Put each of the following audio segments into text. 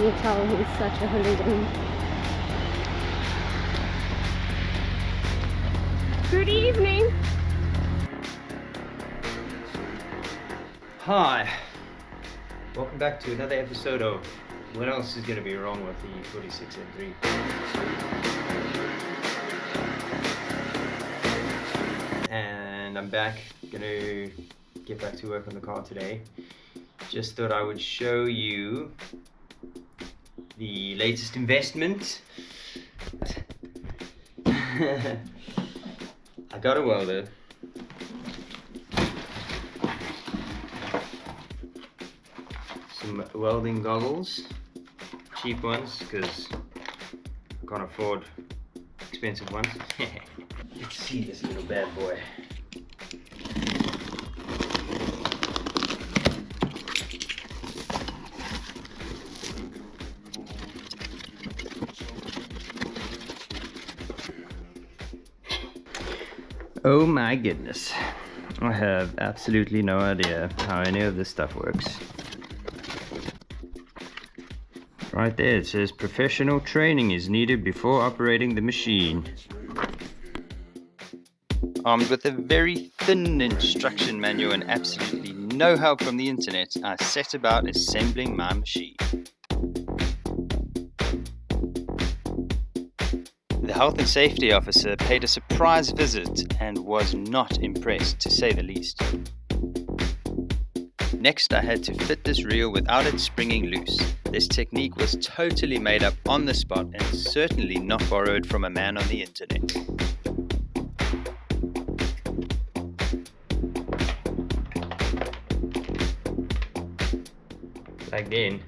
you tell he's such a hooligan. Good evening. Hi, welcome back to another episode of What Else Is Going to Be Wrong with the E46 M3. And I'm back, gonna get back to work on the car today. Just thought I would show you the latest investment. I got a welder. Some welding goggles, cheap ones because I can't afford expensive ones. Let's see this little bad boy. Oh my goodness, I have absolutely no idea how any of this stuff works. Right there it says professional training is needed before operating the machine. Armed with a very thin instruction manual and absolutely no help from the internet, I set about assembling my machine. The health and safety officer paid a surprise visit and was not impressed, to say the least. Next, I had to fit this reel without it springing loose. This technique was totally made up on the spot and certainly not borrowed from a man on the internet. Plugged in.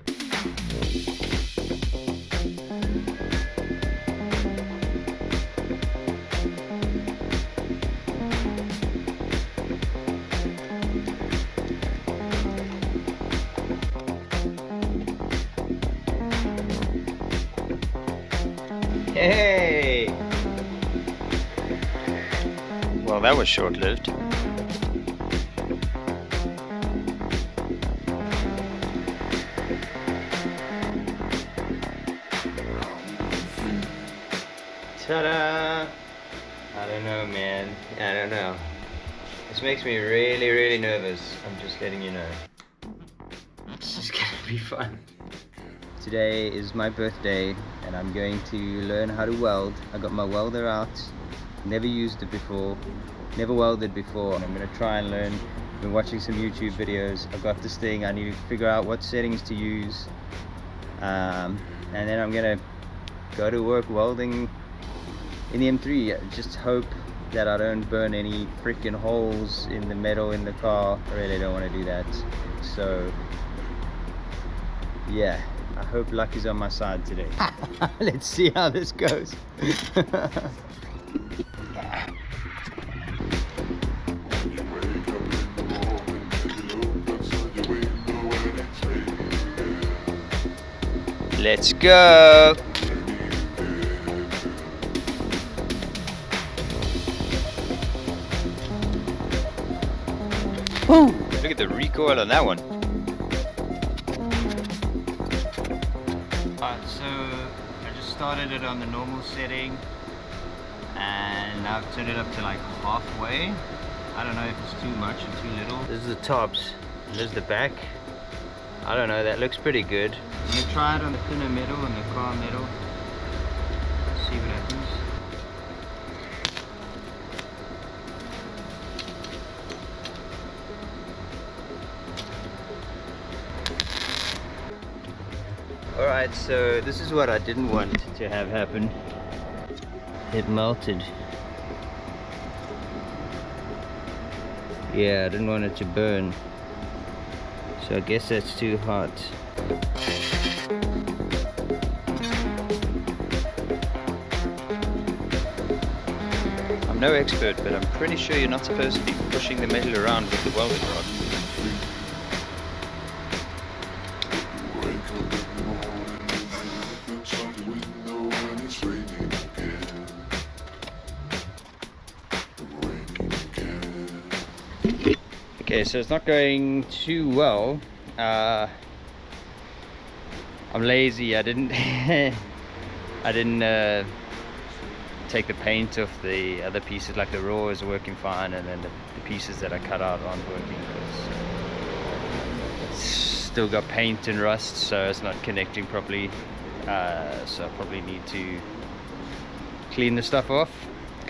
Hey! Well, that was short-lived. Ta-da! I don't know, man. I don't know. This makes me really, really nervous. I'm just letting you know. This is gonna be fun. Today is my birthday and I'm going to learn how to weld. I got my welder out, never used it before, never welded before, and I'm going to try and learn. Been watching some YouTube videos. I've got this thing, I need to figure out what settings to use, and then I'm going to go to work welding in the M3. I just hope that I don't burn any freaking holes in the metal in the car. I really don't want to do that. So yeah, I hope luck is on my side today. Let's see how this goes. Let's go. Woo! Look at the recoil on that one. So I just started it on the normal setting and I've turned it up to like halfway. I don't know if it's too much or too little. This is the tops, and this is the back. I don't know, that looks pretty good. I'm gonna try it on the thinner metal and the car metal. See what happens. Alright, so this is what I didn't want to have happen. It melted. Yeah, I didn't want it to burn. So I guess that's too hot. I'm no expert, but I'm pretty sure you're not supposed to be pushing the metal around with the welding rod. Okay, so it's not going too well. I I'm lazy. I didn't take the paint off the other pieces. Like the raw is working fine, and then the pieces that I cut out aren't working because it's still got paint and rust, so it's not connecting properly. So I probably need to clean the stuff off,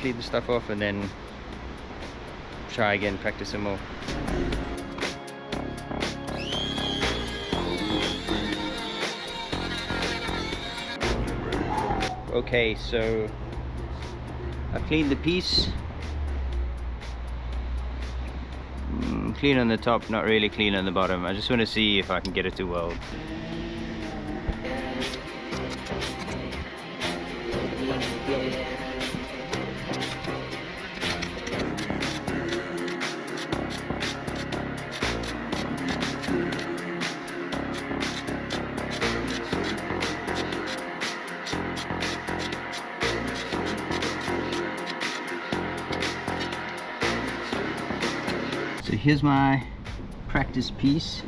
and then try again, practice some more. Okay, so I've cleaned the piece. Clean on the top, not really clean on the bottom. I just want to see if I can get it to weld. So here's my practice piece.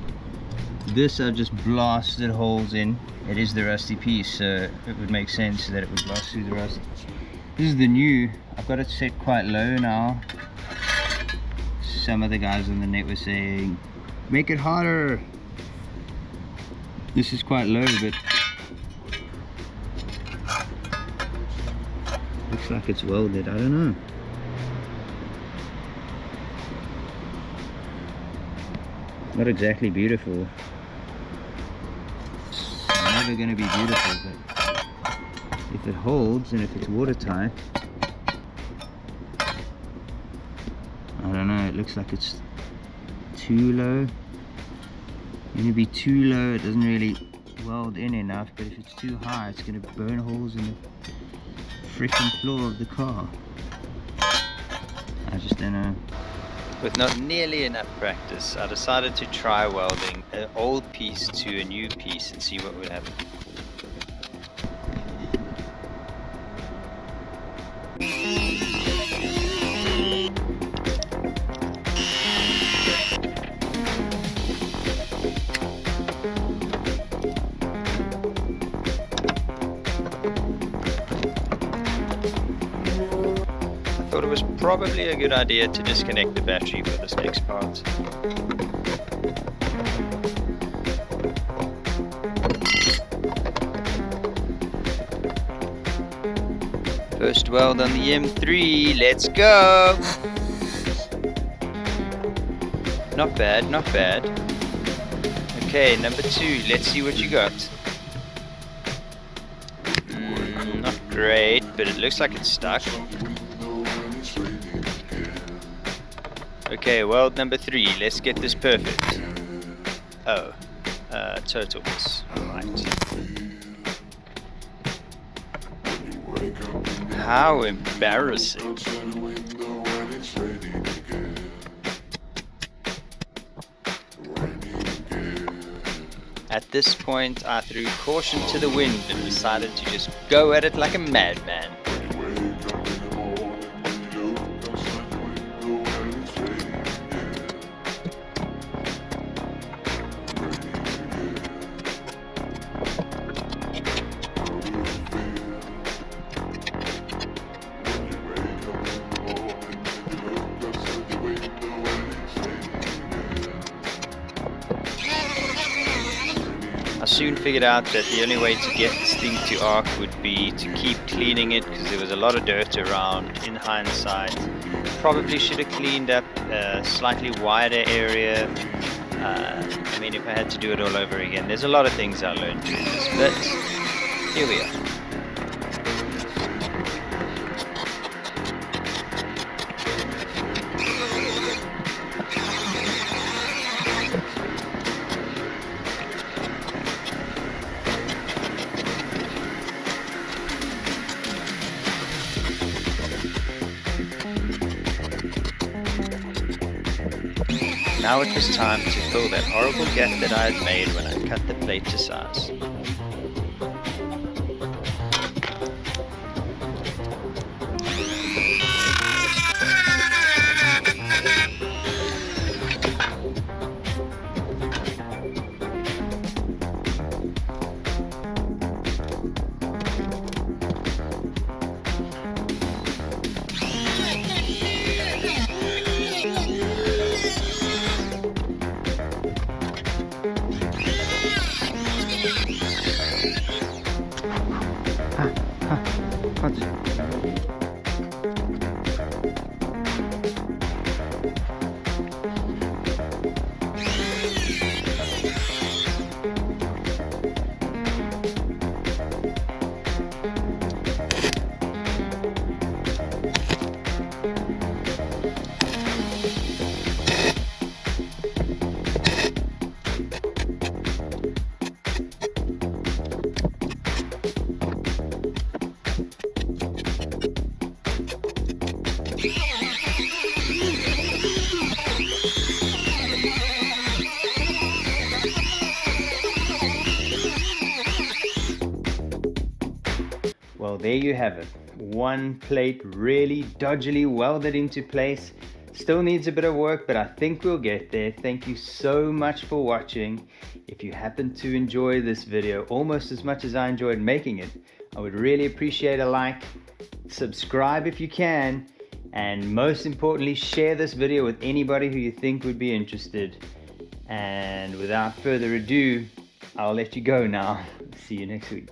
This I've just blasted holes in. It is the rusty piece, so it would make sense that it would blast through the rust. This is the new. I've got it set quite low now. Some of the guys on the net were saying, make it harder. This is quite low, but looks like it's welded. I don't know. Not exactly beautiful. It's never going to be beautiful, but if it holds and if it's watertight, I don't know, it looks like it's too low. When you be too low, it doesn't really weld in enough, but if it's too high, it's going to burn holes in the freaking floor of the car. I just don't know. With not nearly enough practice, I decided to try welding an old piece to a new piece and see what would happen. I thought it was probably a good idea to disconnect the battery for this next part. First weld on the M3, let's go! Not bad, not bad. Okay, number 2, let's see what you got. Not great, but it looks like it's stuck. Okay, weld number 3, let's get this perfect. Oh, total miss. Right. How embarrassing. At this point, I threw caution to the wind and decided to just go at it like a madman. I soon figured out that the only way to get this thing to arc would be to keep cleaning it, because there was a lot of dirt around. In hindsight, probably should have cleaned up a slightly wider area. I mean, if I had to do it all over again, there's a lot of things I learned doing this, but here we are. Now it was time to fill that horrible gap that I had made when I cut the plate to size. Well, there you have it. One plate really dodgily welded into place. Still needs a bit of work, but I think we'll get there. Thank you so much for watching. If you happen to enjoy this video almost as much as I enjoyed making it, I would really appreciate a like. Subscribe if you can, and most importantly, share this video with anybody who you think would be interested. And without further ado, I'll let you go now. See you next week.